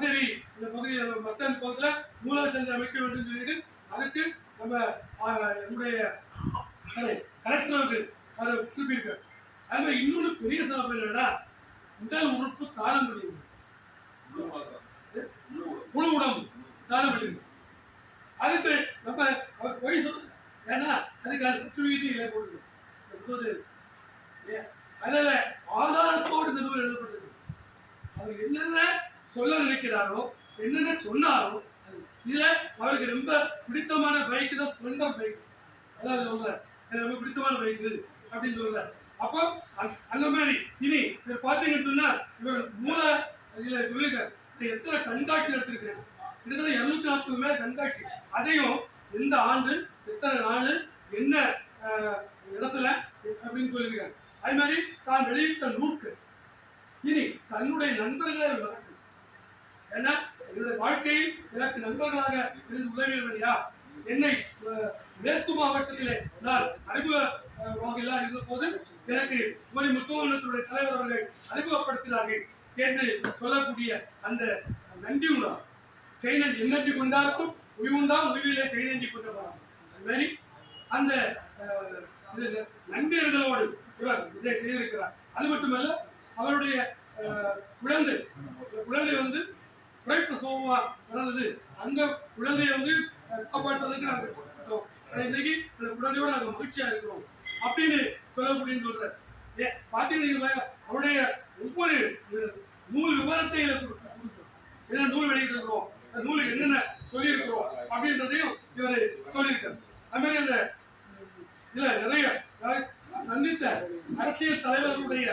சரி, இந்த பகுதி பஸ் ஸ்டாண்ட் பக்கத்துல நூலக சந்தை அமைக்க வேண்டும் சொல்லிட்டு அதுக்கு நம்ம நம்முடைய கலெக்டருக்கு அதை குறிப்பிட்டிருக்க. அது மாதிரி இன்னொன்று பெரிய சிறப்பு என்னன்னா, முதல் உறுப்பு தானம் பண்ணிடுங்க, முழு உடம்பு தானம் பண்ணிடுங்க. அதுக்கு நம்ம அவர் போய் சொல்ல, ஏன்னா அதுக்கான சர்டிபிகேட் போட்டு அதனால ஆதாரத்தோடு இந்த நூல் எழுதப்பட்டது. அவர் என்னென்ன சொல்ல நினைக்கிறாரோ, என்னென்ன சொன்னாரோ, இதுல அவருக்கு ரொம்ப பிடித்தமான பைக் தான் ஸ்ப்ளெண்டர் பைக். அதாவது சொல்ற ரொம்ப பிடித்தமான பைக் அப்படின்னு சொல்ற. அப்போ அந்த மாதிரி இனி பாத்தீங்கன்னு சொன்னா இவர் மூல இதுல சொல்லியிருக்காரு, எத்தனை கண்காட்சி எடுத்திருக்கிறேன், கிட்டத்தட்ட 240 மேல கண்காட்சி. அதையும் எந்த ஆண்டு, எத்தனை நாள், என்ன இடத்துல அப்படின்னு சொல்லியிருக்காரு. அது மாதிரி தான் வெளியிட்ட நூல்கள் இனி தன்னுடைய நண்பர்களை வளர்க்கும். ஏன்னா என்னுடைய வாழ்க்கையில் எனக்கு நண்பர்களாக இருந்து உதவியவர்களா என்னை மேற்கு மாவட்டத்திலே நான் அறிமுகமாக இருந்த போது எனக்கு குமரி முத்துவனத்தினுடைய தலைவர் அவர்கள் அறிமுகப்படுத்தினார்கள் என்று சொல்லக்கூடிய அந்த நன்றி உணா செய்நன்றி எண்ணன்றி கொண்டாருக்கும் உய்வுண்டாம் உய்விலே செய்நன்றி கொண்டவராம். அது மாதிரி அந்த நன்றியர்களோடு இவர் இதை செய்திருக்கிறார். அது மட்டுமல்ல அவருடைய குழந்தை வந்து பிரசவமா பிறந்தது. அந்த குழந்தையை வந்து காப்பாற்றுறதுக்கு நாங்கள் இன்னைக்கு அந்த குழந்தையோட நாங்கள் மகிழ்ச்சியா இருக்கிறோம் அப்படின்னு சொல்லக்கூடியன்னு சொல்றாரு. பாத்தீங்கன்னா அவருடைய ஒவ்வொரு நூல் விவரத்தை என்ன நூல் வெளியிட்டிருக்கிறோம், அந்த நூலுக்கு என்னென்ன சொல்லியிருக்கிறோம் அப்படின்றதையும் இவர் சொல்லியிருக்காரு. அது மாதிரி அந்த இதுல நிறைய சந்தித்த அரசியல் தலைவர்களுடைய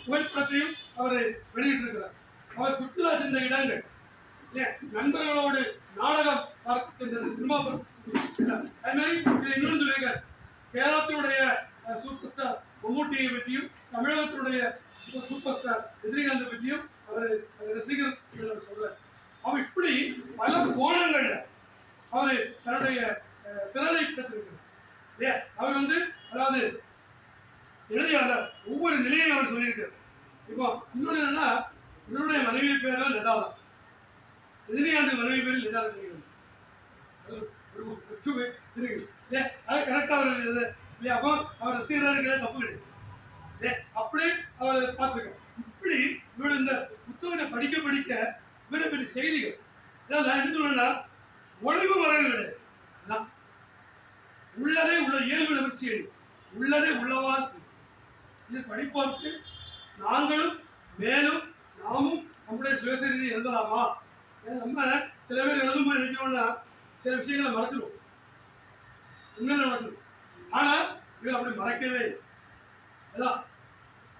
புகைப்படத்தையும் அவர் வெளியிட்டிருக்கிறார். அவர் சுற்றுலா சென்ற இடங்கள், நண்பர்களோடு நாடகம் பார்க்க சென்றது, சினிமா அது மாதிரி இன்னொன்று சொல்லியிருக்கார். கேரளத்தினுடைய சூப்பர் ஸ்டார் மம்முட்டியை பற்றியும் தமிழகத்தினுடைய சூப்பர் ஸ்டார் ரஜினிகாந்தை பற்றியும் அவர் ரசிகர் சொல்றார். அவர் இப்படி பல கோணங்கள்ல அவர் தன்னுடைய திறனை பெற்றிருக்கிறார். அவர் வந்து அதாவது எழுதிய ஒவ்வொரு நிலையும் அவர் சொல்லியிருக்கார். இப்போ இன்னொன்று என்னன்னா இவருடைய மனைவி பேரும் லதா தான். ரஜினிகாந்த் மனைவி பேர் லதா இருக்கு. அது கரெக்டா அவர் அப்போ அவர் ரசிகராக தப்பு கிடையாது. அப்படி அவர் பார்த்துருக்கார். இப்படி இவரோட இந்த புத்தகத்தை படிக்க படிக்க பெரிய பெரிய செய்திகள். நான் என்ன சொல்றேன்னா ஒளிவு மறைவு கிடையாது. உள்ளதே உள்ள இயல்பு நிகழ்ச்சி உள்ளதே உள்ளவா இது படிப்பதற்கு நாங்களும் மேலும் நாமும் நம்முடைய சுயசரிதை எழுதலாமா? நம்ம சில பேர் எழுதும்போது நினைக்கணும்னா சில விஷயங்களை மறைச்சிடுவோம், உண்மையில மறைச்சிடுவோம். ஆனா இவர் அப்படி மறைக்கவே இல்லை.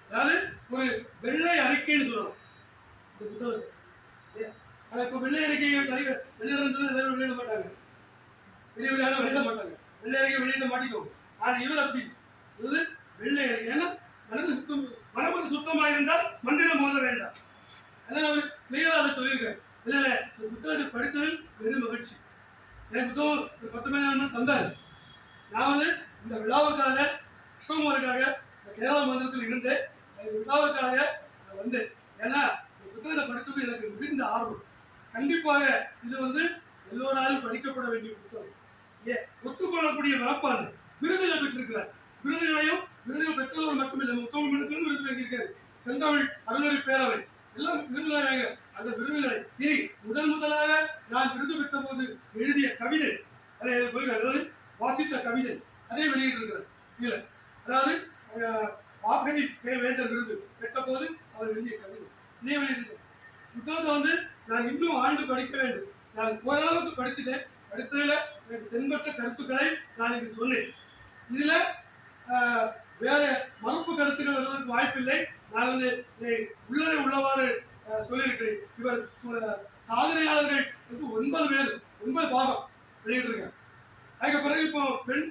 அதாவது ஒரு வெள்ளை அறிக்கைன்னு சொல்லணும் இந்த புத்தகத்தை. இப்போ வெள்ளை அறிக்கையை வெளியிட மாட்டாங்க, பெரிய வெளியாக வெளியிட மாட்டாங்க, வெள்ளை அறிக்கை வெளியிட மாட்டிக்கோங்க. ஆனா இவர் அப்படி வெள்ளை அறிக்கை. ஏன்னா மனது சுத்தமாக இருந்தால் மந்திரம் மோத வேண்டாம். அதனால அவர் கிளியரா அதை சொல்லியிருக்காரு. இல்ல இந்த புத்தகத்தை படித்ததில் வெறும் மகிழ்ச்சி. எனக்கு புத்தகம் 10 மணி தந்தார். நான் வந்து இந்த விழாவுக்காக கிருஷ்ணகுமாருக்காக கேரள மந்திரத்தில் இருந்தேன். விழாவுக்காக நான் வந்தேன். ஏன்னா இந்த புத்தகத்தை படித்தது எனக்கு மிகுந்த ஆர்வம். கண்டிப்பாக இது வந்து எல்லோராலும் படிக்கப்பட வேண்டிய புத்தகம். ஒத்துக்கொள்ளக்கூடிய மனப்பான்மை. விருதுகள் பெற்றிருக்கிறார். விருதுகள் பெற்றவர் மட்டுமில்லை, முத்தமிழ் விருது வாங்கியிருக்காரு. செந்தமிழ் அறநெறி பேரவை எல்லாம் விருதுகளை அந்த விருதுகளை இனி முதலாக நான் விருது பெற்ற போது எழுதிய கவிதை, அதை வாசித்த கவிதை அதை வெளியிட்டிருக்கிறார். இல்ல அதாவது வாகனி வேந்தர் விருது பெற்ற போது அவர் எழுதிய கவிதை இதே வெளியிட்டிருக்கிறார். புத்தகத்தை வந்து நான் இன்னும் ஆண்டு படிக்க வேண்டும். நான் ஓரளவுக்கு படித்ததுல எனக்கு தென்பட்ட கருத்துக்களை நான் இங்கு சொன்னேன். இதுல வேற மறுப்பு கருத்துக்கள் வருவதற்கு வாய்ப்பில்லை. நான் வந்து உள்ளதை உள்ளவாறு சொல்லியிருக்கிறேன். இவர் சாதனையாளர்கள் 9 பாகம் வெளியிட்டிருக்காங்க. அதுக்கு பிறகு இப்போ பெண்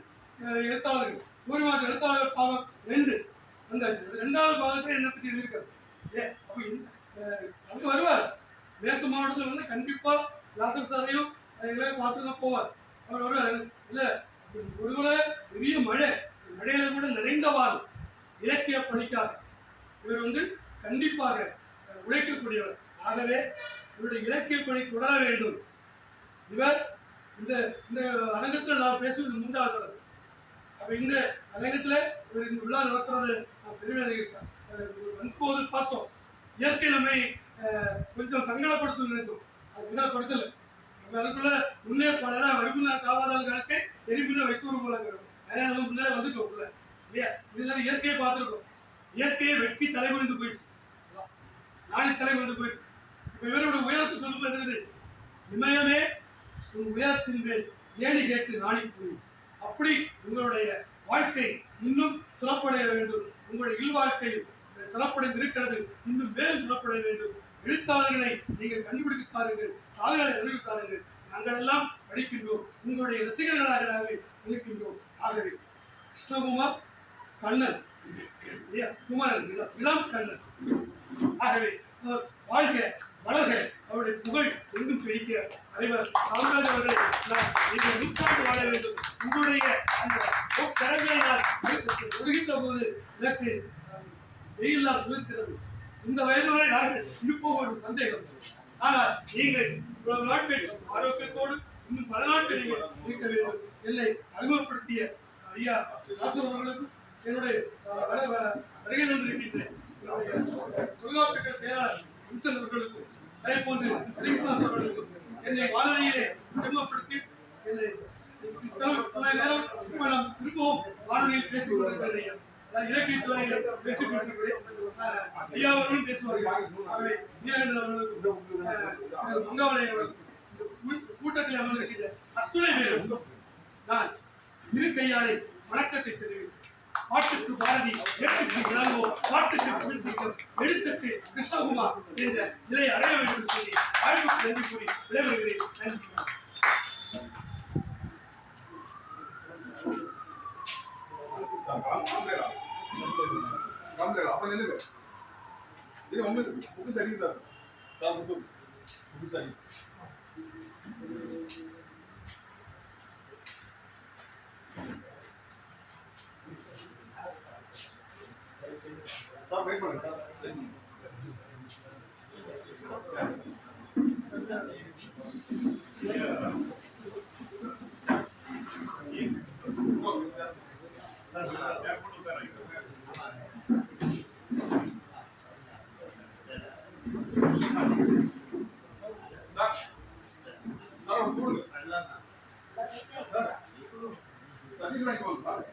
எழுத்தாளர்கள் மாவட்ட எழுத்தாளர் பாகம் 2 வந்தாச்சு. 2வது பாகத்தில் என்ன பற்றி எழுதியிருக்காரு. அப்போ அங்கே வருவார். மேற்கு மாவட்டத்தில் வந்து கண்டிப்பா லாசர் சாரையும் பார்த்து தான் போவார். அவர் வருவார். இல்லை ஒருவேளை பெரிய மழையில கூட நிறைந்தவாறு இலக்கிய பணிக்காக இவர் வந்து கண்டிப்பாக உழைக்கக்கூடியவர். ஆகவே இவருடைய இலக்கிய பணி தொடர வேண்டும். இவர் இந்த அரங்கத்தில் நான் பேசுவது 3வது. அப்ப இந்த அரங்கத்தில் இவர் இந்த விழா நடத்துறது நான் பெருமையாக இருக்கேன். வந்தபோது பார்த்தோம், இயற்கை நம்மை கொஞ்சம் சங்கடப்படுத்தும் நினைச்சோம். அது வினாப்படுத்தல. அதுக்குள்ள முன்னேற்பாடு வரிமுறை காவலர்களுக்கு எரிமுறை வைத்தூர் போல அதனால முன்னே வந்துட்டோம் இல்லையா. இதனால இயற்கையை பார்த்துருக்கோம். இயற்கையை வெட்டி தலைகுனிந்து போயிடுச்சு, நாடி தலைகுனிந்து போயிடுச்சு. இப்ப இவரோட உயரத்தை சொல்லும் என்னது, இமயமே உன் உயரத்தின் மேல் ஏணி கேட்டு நாடி போய். அப்படி உங்களுடைய வாழ்க்கை இன்னும் சிறப்படைய வேண்டும். உங்களுடைய இல்வாழ்க்கையில் சிறப்படைந்து இருக்கிறது, இன்னும் மேலும் சிறப்படைய வேண்டும். எழுத்தாளர்களை நீங்கள் கண்டுபிடித்து தாருங்கள், சாதனைகளை அறிவித்து தாருங்கள். நாங்கள் எல்லாம் படிக்கின்றோம், உங்களுடைய ரசிகர்களாக இருக்கின்றோம். ஆகவே கிருஷ்ணகுமார், கண்ணன் குமரன் இளம் கண்ணன். ஆகவே அவர் வாழ்க வளர்க, அவருடைய புகழ் எங்கும் பெய்க. தலைவர் காமராஜர் அவர்களை நான் இந்த நூற்றாண்டு வாழ வேண்டும். உங்களுடைய அந்த கரங்களை நான் ஒடுகின்ற போது எனக்கு வெயில்லாம் சுழிக்கிறது. இந்த வயது வரை நாங்கள் இருப்போம் ஒரு சந்தேகம். ஆனால் நீங்கள் இவ்வளவு நாட்கள் ஆரோக்கியத்தோடு இன்னும் பல நாட்கள் நீங்கள் இருக்க வேண்டும். என்னை அறிமுகப்படுத்திய ஐயா ராசன் அவர்களுக்கும் என்னுடைய வருகை தந்திருக்கின்ற தொழிலாளர்கள் செயலாளர் வின்சன் அவர்களுக்கும் அதே போன்று ஹரிகிருஷ்ணன் அவர்களுக்கும் என்னை வானொலியிலே அறிமுகப்படுத்தி என்னை இத்தனை நேரம் இப்ப நாம் திரும்பவும் வானொலியில் பேசிக் கொண்டிருக்கிறேன். இலக்கிய துறையில் பேசிக் கொண்டிருக்கிறேன். ஐயா அவர்களும் பேசுவார்கள். ஆகவே நீலகண்டன் அவர்களுக்கும் மங்காவளை அவர்களுக்கும் கூட்டத்தில் அமர்ந்திருக்கின்ற அத்துணை பேரும் நான் இரு கையாலே வணக்கத்தை தெரிவித்தேன். பாட்டுக்கு பாரதி, எழுத்துக்கு இளங்கோ, பாட்டுக்கு தமிழ்சீக்கம், எழுத்துக்கு கிருஷ்ணகுமார் என்ற நிலை அடைய வேண்டும் என்று சொல்லி வாழ்வுக்கு நன்றி கூறி விடைபெறுகிறேன். நன்றி. அப்ப நில்லுங்க. இது உங்களுக்கு புக்கு சரி சார். சார் புக்கு சரி. சார் வெயிட் பண்ணுங்க சார். சார் கூடுங்க சார். சர்டிஃபிகேட் வாங்கிக்கோங்க.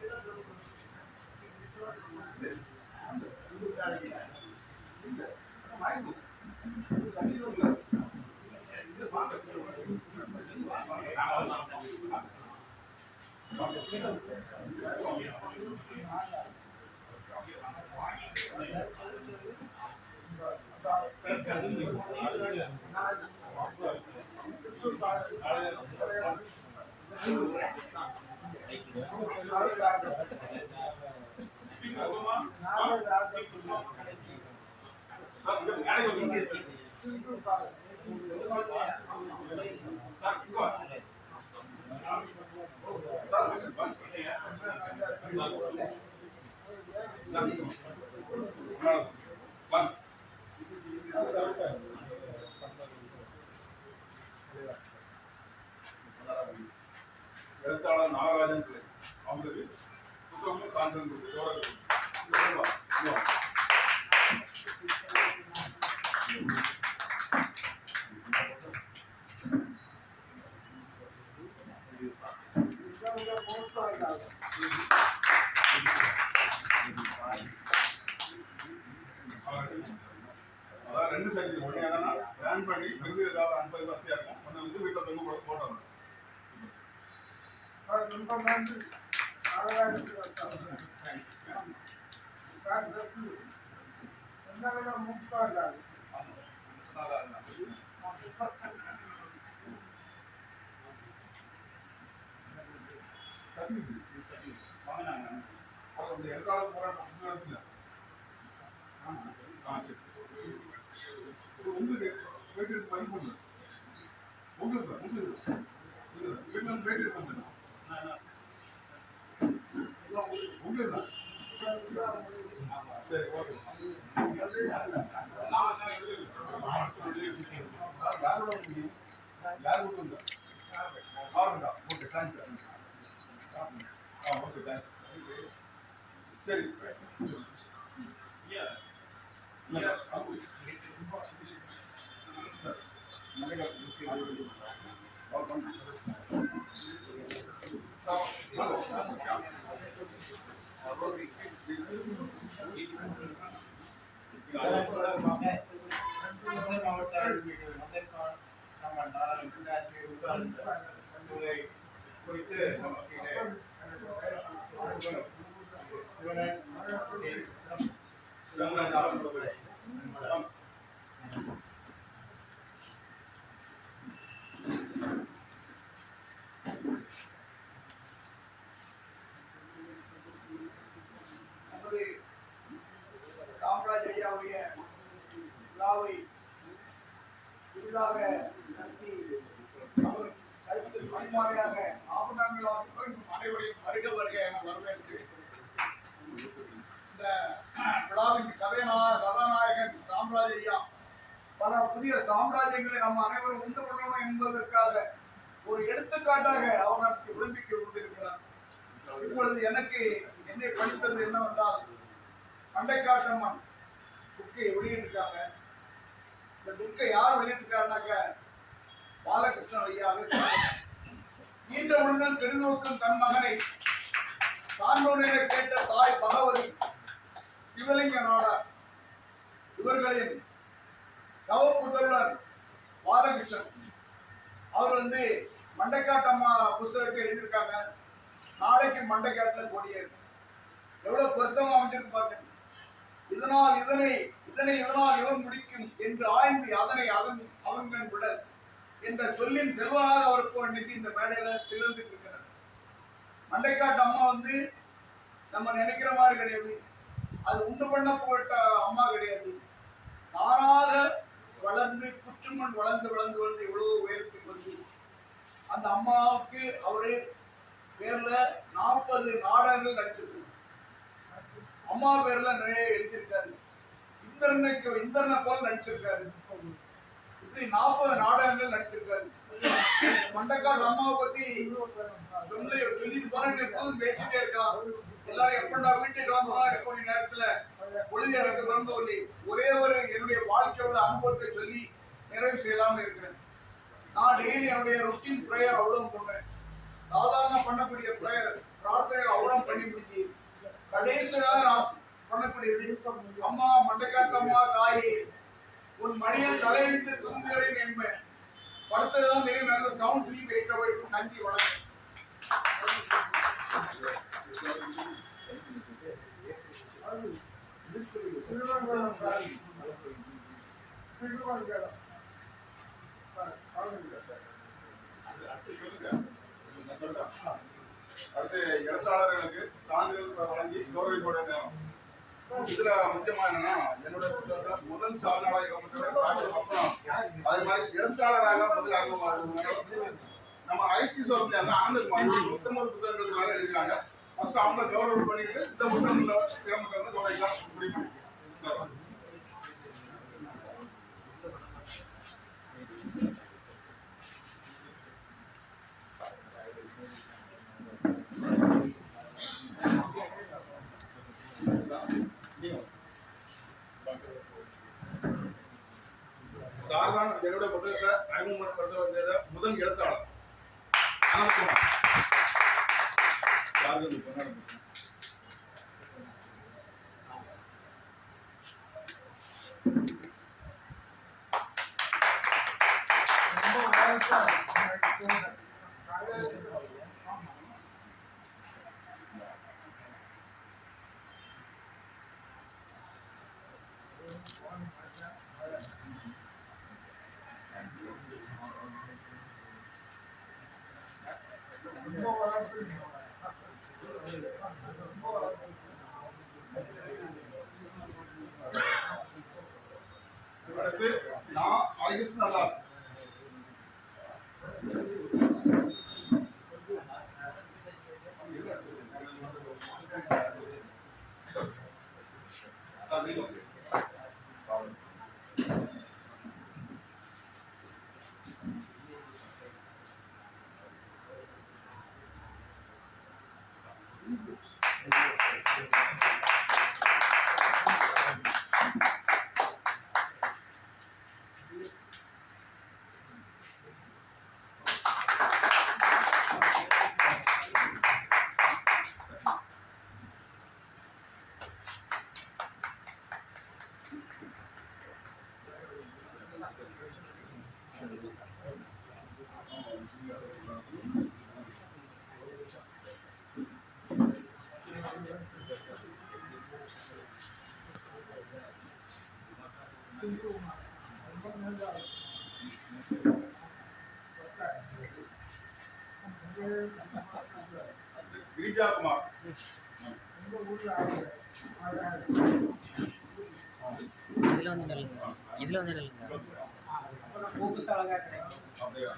எழுத்தாளர் நாகராஜன் பிள்ளை அவங்களுக்கு புத்தகமும் சான்றிதழ் அதான் ரெண்டு சைடு ஒண்ணு என்னன்னா ஸ்கேன் பண்ணி விருது ஏதாவது அனுப்பது வசதியா இருக்கும். ஒண்ணு வந்து வீட்டுல தொங்க போட்டோ எழுத்தாளர் போராட்டம் உங்களுக்கு பேட்டி பதிவு பண்ணு. உங்களுக்கு வீட்டுல பேட்டி எடுக்க உங்களுக்கு சரி ஓகே. யார் கொடுங்க ஆறுண்டா. Okay thanks sir. Okay thanks. சரி ஐயாவுடைய விழாவை புதிதாக நடத்தி அவர் கருத்து பரிமாறையாக ஆபரணங்களாக அனைவரையும் வருக வருக என வரவேற்று இந்த விழாவின் கதாநாயகன் சாம்ராஜ் ஐயா பல புதிய சாம்ராஜ்யங்களை நம்ம அனைவரும் உண்டு பண்ணணும் என்பதற்காக ஒரு எடுத்துக்காட்டாக அவர் நமக்கு விளம்பிக்க கொண்டிருக்கிறார். இப்பொழுது என்னை படித்தது என்னவென்றால் மண்டைக்காட்டம்மன் புக்கை வெளியிட்டிருக்காங்க. இந்த புக்கை யார் வெளியிட்டிருக்காருனாக்க பாலகிருஷ்ணன் ஐயாவே ஈன்ற உழுதல் கெடுநோக்கும் தன் மகனை சான்றோனரை கேட்ட தாய் பகவதி சிவலிங்க நாடார் இவர்களின் தவ புதல்வர் பாலகிருஷ்ணன் அவர் மண்டைக்காட்டம்மா புஸ்தகத்தை எழுதியிருக்காங்க. நாளைக்கு மண்டைக்காட்டுல கொடியேறு எவ்வளவு பொருத்தமா அமைஞ்சிருக்கு பாருங்க. இதனால் இவன் முடிக்கும் என்று ஆய்ந்து அதனை அவன் விட என்ற சொல்லின் செல்வனாக அவருக்கு இன்னைக்கு இந்த மேடையில திகழ்ந்துட்டு இருக்கிறார். மண்டைக்காட்டு அம்மா நம்ம நினைக்கிற மாதிரி கிடையாது. அது உண்டு பண்ணப்பட்ட அம்மா கிடையாது. தானாக வளர்ந்து குற்றுமண் வளர்ந்து இவ்வளவு உயரத்துக்கு அந்த அம்மாவுக்கு அவரு பேர்ல 40 நாடகங்கள் நடிச்சிருக்காரு. அம்மா பேர்ல நிறைய எழுதியிருக்காரு. இந்திரனை போல நடிச்சிருக்காரு. இப்படி 40 நாடகங்கள் நடிச்சிருக்காரு. மண்டைக்காடு அம்மாவை பத்தி சொல்லிட்டு போறேன் எப்போதும் பேசிட்டே இருக்கான். எல்லாரும் எப்படா வீட்டுக்கு கிளம்புறா இருக்கக்கூடிய நேரத்துல பொழுது எனக்கு விரும்பவில்லை. ஒரே ஒரு என்னுடைய வாழ்க்கையோட அனுபவத்தை சொல்லி நிறைவு செய்யலாம்னு இருக்கிறேன். நான் டெய்லி என்னுடைய ரொட்டீன் பிரேயர் அவ்வளவு பண்ணுவேன். சாதாரண பண்ணக்கூடிய பிரேயர் பிரார்த்தனை அவ்வளவு பண்ணி முடிச்சு கடைசியாக நான் பண்ணக்கூடியது அம்மா மண்டைக்காட்டு அம்மா தாயே உன் மணியில் தலையெழுத்து தூங்குகிறேன் என்பேன். படுத்ததுதான் மிக நல்ல சவுண்ட் சொல்லி வைக்க வைக்கும். நன்றி, வணக்கம். அடுத்து எழுத்தாளர்களுக்கு சான்றிதழ் வழங்கி கௌரவிப்பட நேரம். இதுல முக்கியமா என்னன்னா என்னுடைய புத்தகத்துல முதல் சாதனாளர் அது மாதிரி எழுத்தாளராக முதல் ஆர்வமாக நம்ம ஐடி சொல்றது ஆனந்த் 19 புத்தகங்களுக்கு எழுதிருக்காங்க. ஃபர்ஸ்ட் அவங்க கௌரவம் பண்ணிட்டு இந்த புத்தகங்களை திறமைகள் கௌரவிக்கலாம் முடியும். சார்தான் என்னுடைய புத்தகத்தை அறிமுகப்படுத்த முதல் எழுத்தாளர் அனந்த்குமார். அடுத்து நான் அழகிருஷ்ணதாஸ். விஜயகுமார். வந்து நில்லுங்க. இதுல வந்து நில்லுங்க. அப்படியா?